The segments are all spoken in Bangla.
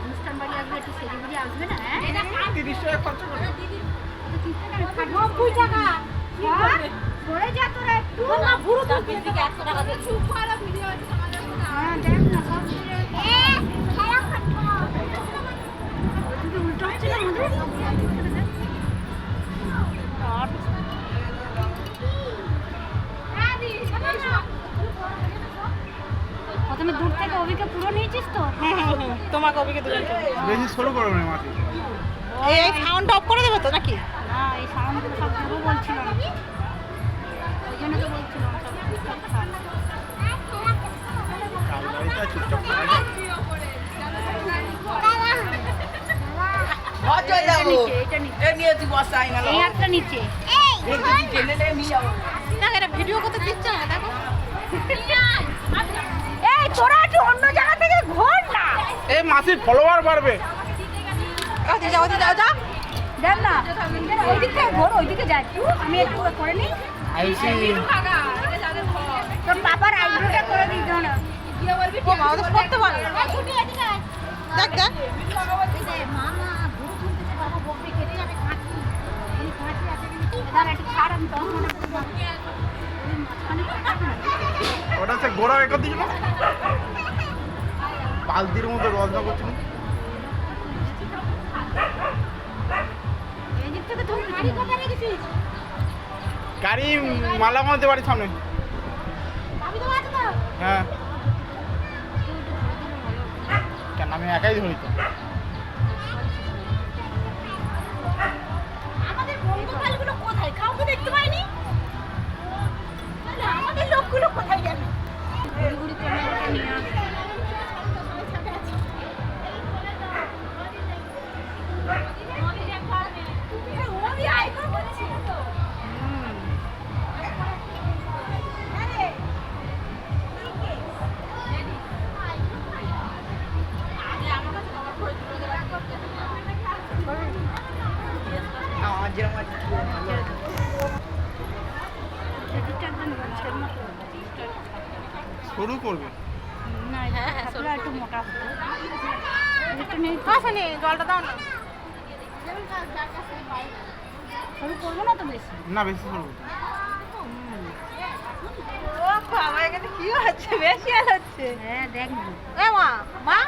অনুষ্ঠান বাড়ি আসবে, একটু সেলিব্রিটি আসবে না? হ্যাঁ 30 টাকা খরচ করে। 90 টাকা পড়ে যা তোরা একটু না ভুরু দিকে 100 টাকা দিয়ে চুপ করা ভিডিও আছে আমাদের। হ্যাঁ দেখ না সব খেলা খাটবো তুমি উল্টো হচ্ছে না আমাদের। প্রথমে দূর থেকে অভিকে পুরো নিয়েছিস তো? তোমাকে অভিকে দূরে বেশি সরু করো না মাটি। এই সাউন্ড অফ করে দেবে তো নাকি? না এই সাউন্ড সব পুরো বলছিলাম, ওই জন্য তো বলছিলাম সব ঠিকঠাক থাক। কালবাড়িটা চুপচাপ করে দাও। অজয় যাবো এটা নিচে এ নিয়ে তুই বসা আইনা এই হাতটা নিচে। এই দিদি টেনে নে নিয়ে যাবো না। এটা ভিডিও করতে দিচ্ছে না দেখো। এই তোরা একটু অন্য জায়গা থেকে ঘোর না। এই মাসির ফলোয়ার বাড়বে। ওদিকে যাও ওদিকে যাও যা। দেখ না ওই দিক থেকে ঘোর, ওই দিকে যাই একটু, আমি একটু করে নিই। আইসি তোর বাবার আইব্রোটা করে দিই না। ও মা ওদের করতে পারে না। দেখ দেখ মামা ঘুরু তুলতেছে, বাবা বকরি কেটে যাবে, কাঁচি এই কাঁচি আছে কিন্তু দাঁড়া একটু ছাড়, আমি তখন মনে করবো মাঝখানে কাটবো না। ওটা সে গোড়া একর দিছিল বালতির মতো রচনা করছিল। এই দিক থেকে তুমি গাড়ি কোথায় রেখেছিস? গাড়ি মালামালতে বাড়ির সামনে। আমি তো আছে তো। হ্যাঁ কেন আমি একাই ধরি তো। আমাদের বন্ধুগুলো কোথায়? কাউকে দেখতে পাইনি। তাহলে আমাদের লোকগুলো কোথায় গেল? ঘুরি ঘুরি ক্যামেরাটা নিয়ে আসে। আমার যেরকম আছে শুরু করবে না হ্যাঁ হ্যাঁ একটু মোটা একটু নেই আসেনি জলটা দাও না। সরু করবো না তো বেশি। না বেশি শুরু ও আমার এখানে কি হচ্ছে? বেশি আর হচ্ছে। হ্যাঁ দেখ না এ মা মা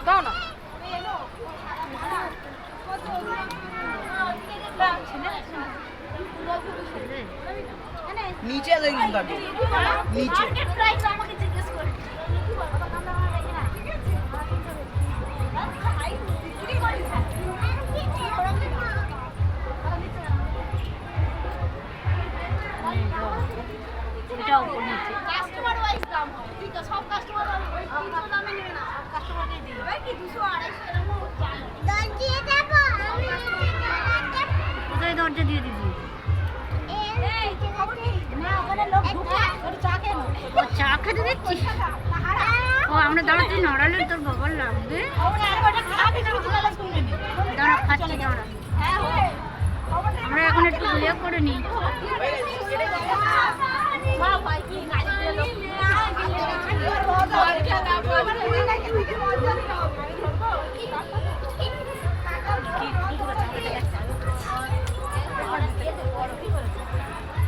দাও না। নিচে দেখুন তাকে নিচে আমাকে জিজ্ঞেস করে এটা উপর নিচে কাস্টমার ওয়াইজ দাম হয়। ঠিক আছে সব কাস্টমার ওই দামে নেবে না, সব কাস্টমারকে দিই ভাই কি 200 250 এরকম দাম দিয়ে দেব। কোথায় দরজা দিয়ে দিবি? এই খবর কি না ওখানে লোক ঢুকে ওর চা খেয়ে ও চা খেতে দিচ্ছি। ও আমরা দাঁড়াতে নড়ালে তোর বাবার লাগবে। দাঁড়া খাচ্ছি দাঁড়া। আমরা এখন একটু ইয়ে করে নিই।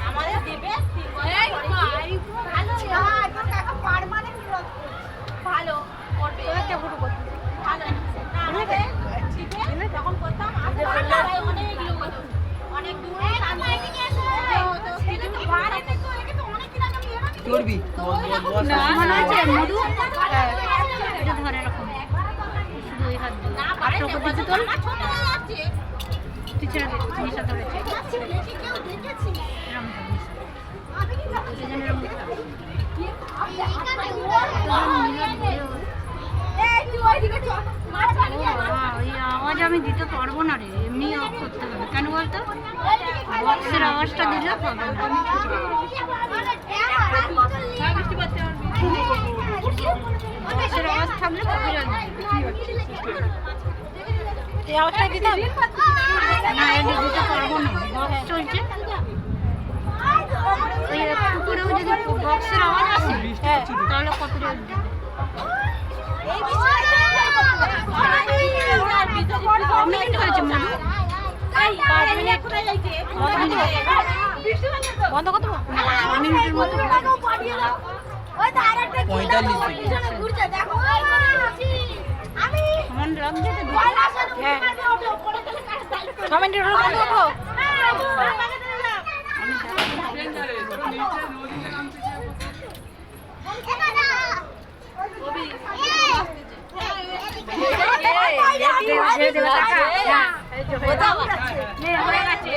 আমাদের দেবে ভালো করবে ভালো যখন করতাম অনেক দূরে চর্বি মনে আছে মধু এটা ধরে এরকম শুধু ওই হাত দিয়ে আটটা উপর দিতে তোল তুই ছেড়ে দে জিনিসটা ধরেছে এরকম ওই আওয়াজ আমি দিতে পারবো না রে, এমনি অফ করতে হবে। কেন বলতো? বক্সের আওয়াজটা দিলে পাবে না। বক্সের আওয়াজ থাকলে কপিরাইট দিবে। এই আওয়াজটা দিতে হবে না এটা দিতে পারবো না বক্স চলছে ওই কুকুরেও যদি বক্সের আওয়াজ আসে তাহলে কপিরাইট দিবে কমেন্ট হয়েছে মধু বন্ধ করতে মিনিটের মতো আমার লাগছে তো 6 মিনিট হলো বন্ধ করবো ছেড়ে দেবে টাকা হয়ে গেছে